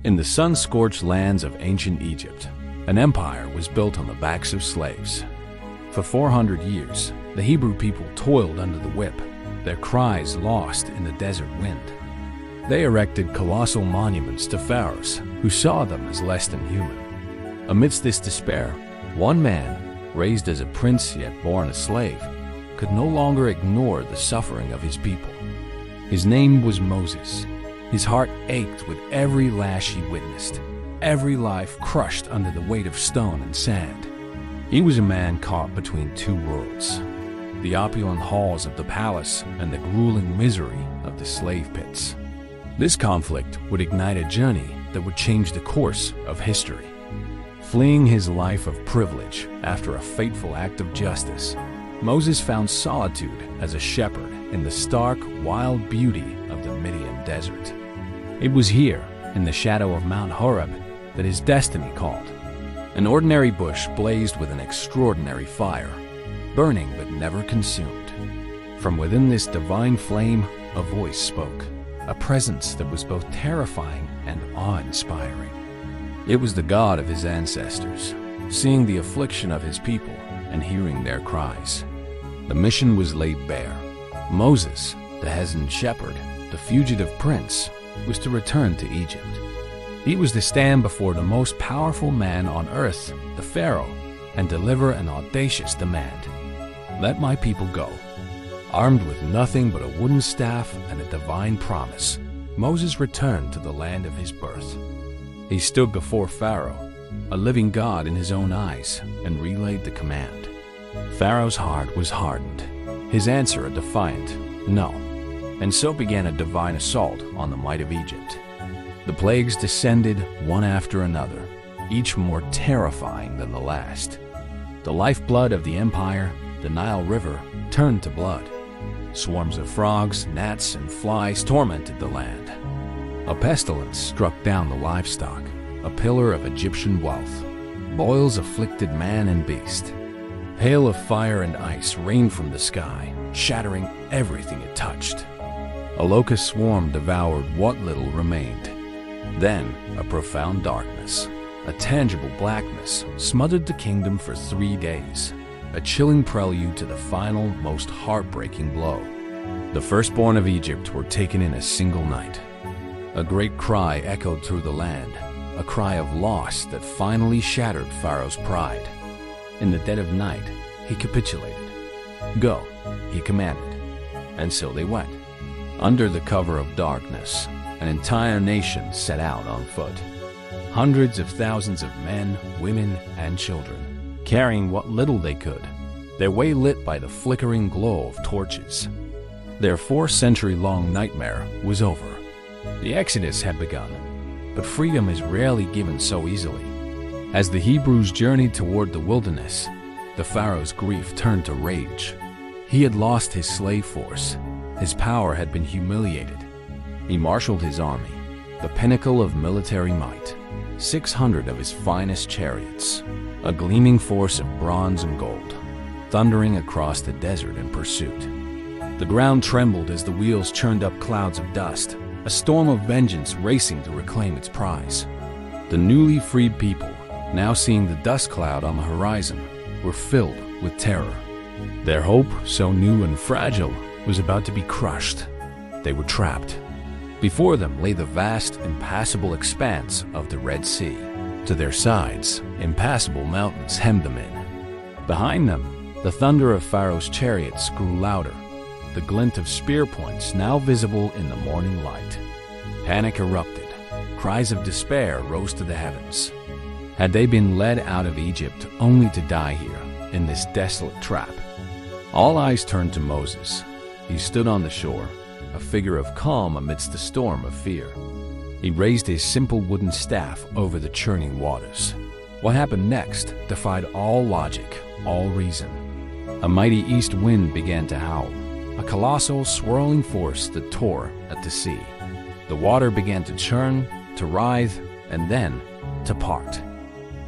In the sun-scorched lands of ancient Egypt, an empire was built on the backs of slaves. For 400 years, the Hebrew people toiled under the whip, their cries lost in the desert wind. They erected colossal monuments to pharaohs who saw them as less than human. Amidst this despair, one man, raised as a prince yet born a slave, could no longer ignore the suffering of his people. His name was Moses. His heart ached with every lash he witnessed, every life crushed under the weight of stone and sand. He was a man caught between two worlds, the opulent halls of the palace and the grueling misery of the slave pits. This conflict would ignite a journey that would change the course of history. Fleeing his life of privilege after a fateful act of justice, Moses found solitude as a shepherd in the stark, wild beauty of the Midian desert. It was here, in the shadow of Mount Horeb, that his destiny called. An ordinary bush blazed with an extraordinary fire, burning but never consumed. From within this divine flame, a voice spoke, a presence that was both terrifying and awe-inspiring. It was the God of his ancestors, seeing the affliction of his people and hearing their cries. The mission was laid bare. Moses, the hesitant shepherd, the fugitive prince, was to return to Egypt. He was to stand before the most powerful man on earth, the Pharaoh, and deliver an audacious demand. Let my people go. Armed with nothing but a wooden staff and a divine promise, Moses returned to the land of his birth. He stood before Pharaoh, a living God in his own eyes, and relayed the command. Pharaoh's heart was hardened, his answer a defiant no, and so began a divine assault on the might of Egypt. The plagues descended one after another, each more terrifying than the last. The lifeblood of the empire, the Nile River, turned to blood. Swarms of frogs, gnats, and flies tormented the land. A pestilence struck down the livestock, a pillar of Egyptian wealth. Boils afflicted man and beast. Hail of fire and ice rained from the sky, shattering everything it touched. A locust swarm devoured what little remained. Then, a profound darkness, a tangible blackness, smothered the kingdom for 3 days, a chilling prelude to the final, most heartbreaking blow. The firstborn of Egypt were taken in a single night. A great cry echoed through the land, a cry of loss that finally shattered Pharaoh's pride. In the dead of night, he capitulated. Go, he commanded. And so they went. Under the cover of darkness, an entire nation set out on foot. Hundreds of thousands of men, women, and children, carrying what little they could, their way lit by the flickering glow of torches. Their 4-century-long nightmare was over. The Exodus had begun, but freedom is rarely given so easily. As the Hebrews journeyed toward the wilderness, the Pharaoh's grief turned to rage. He had lost his slave force. His power had been humiliated. He marshaled his army, the pinnacle of military might, 600 of his finest chariots, a gleaming force of bronze and gold, thundering across the desert in pursuit. The ground trembled as the wheels churned up clouds of dust, a storm of vengeance racing to reclaim its prize. The newly freed people, now seeing the dust cloud on the horizon, were filled with terror. Their hope, so new and fragile, was about to be crushed. They were trapped. Before them lay the vast, impassable expanse of the Red Sea. To their sides, impassable mountains hemmed them in. Behind them, the thunder of Pharaoh's chariots grew louder, the glint of spear points now visible in the morning light. Panic erupted. Cries of despair rose to the heavens. Had they been led out of Egypt only to die here, in this desolate trap? All eyes turned to Moses. He stood on the shore, a figure of calm amidst the storm of fear. He raised his simple wooden staff over the churning waters. What happened next defied all logic, all reason. A mighty east wind began to howl, a colossal, swirling force that tore at the sea. The water began to churn, to writhe, and then to part.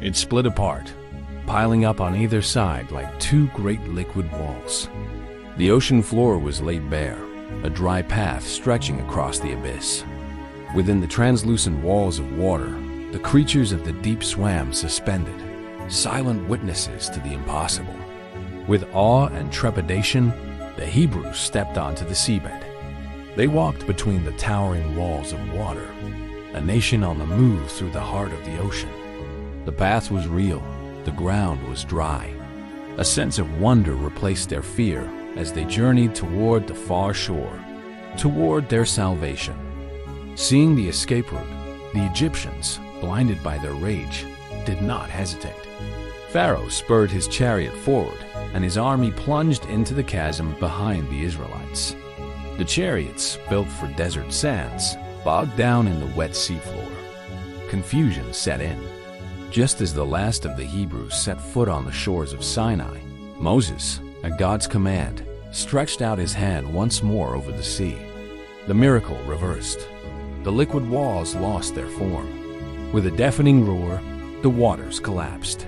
It split apart, piling up on either side like two great liquid walls. The ocean floor was laid bare, a dry path stretching across the abyss. Within the translucent walls of water, the creatures of the deep swam suspended, silent witnesses to the impossible. With awe and trepidation, the Hebrews stepped onto the seabed. They walked between the towering walls of water, a nation on the move through the heart of the ocean. The path was real, the ground was dry. A sense of wonder replaced their fear as they journeyed toward the far shore, toward their salvation. Seeing the escape route, the Egyptians, blinded by their rage, did not hesitate. Pharaoh spurred his chariot forward, and his army plunged into the chasm behind the Israelites. The chariots, built for desert sands, bogged down in the wet seafloor. Confusion set in. Just as the last of the Hebrews set foot on the shores of Sinai, Moses, at God's command, stretched out his hand once more over the sea. The miracle reversed. The liquid walls lost their form. With a deafening roar, the waters collapsed.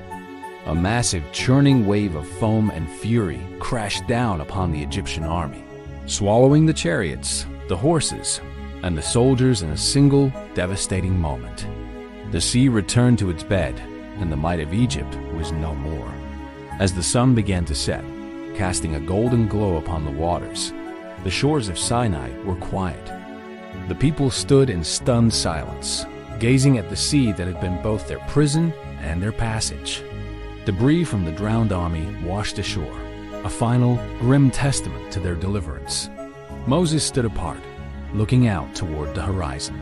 A massive churning wave of foam and fury crashed down upon the Egyptian army, swallowing the chariots, the horses, and the soldiers in a single devastating moment. The sea returned to its bed, and the might of Egypt was no more. As the sun began to set, casting a golden glow upon the waters, the shores of Sinai were quiet. The people stood in stunned silence, gazing at the sea that had been both their prison and their passage. Debris from the drowned army washed ashore, a final, grim testament to their deliverance. Moses stood apart, looking out toward the horizon.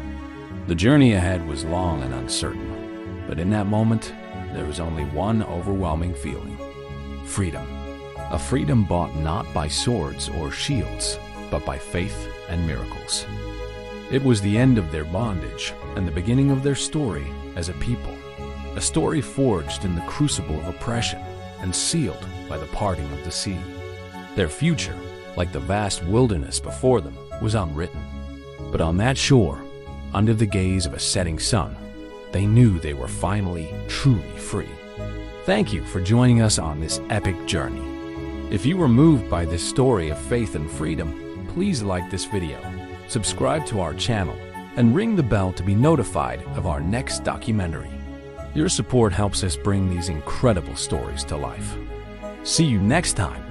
The journey ahead was long and uncertain, but in that moment, there was only one overwhelming feeling: freedom. A freedom bought not by swords or shields, but by faith and miracles. It was the end of their bondage and the beginning of their story as a people. A story forged in the crucible of oppression and sealed by the parting of the sea. Their future, like the vast wilderness before them, was unwritten. But on that shore, under the gaze of a setting sun, they knew they were finally, truly free. Thank you for joining us on this epic journey. If you were moved by this story of faith and freedom, please like this video, subscribe to our channel, and ring the bell to be notified of our next documentary. Your support helps us bring these incredible stories to life. See you next time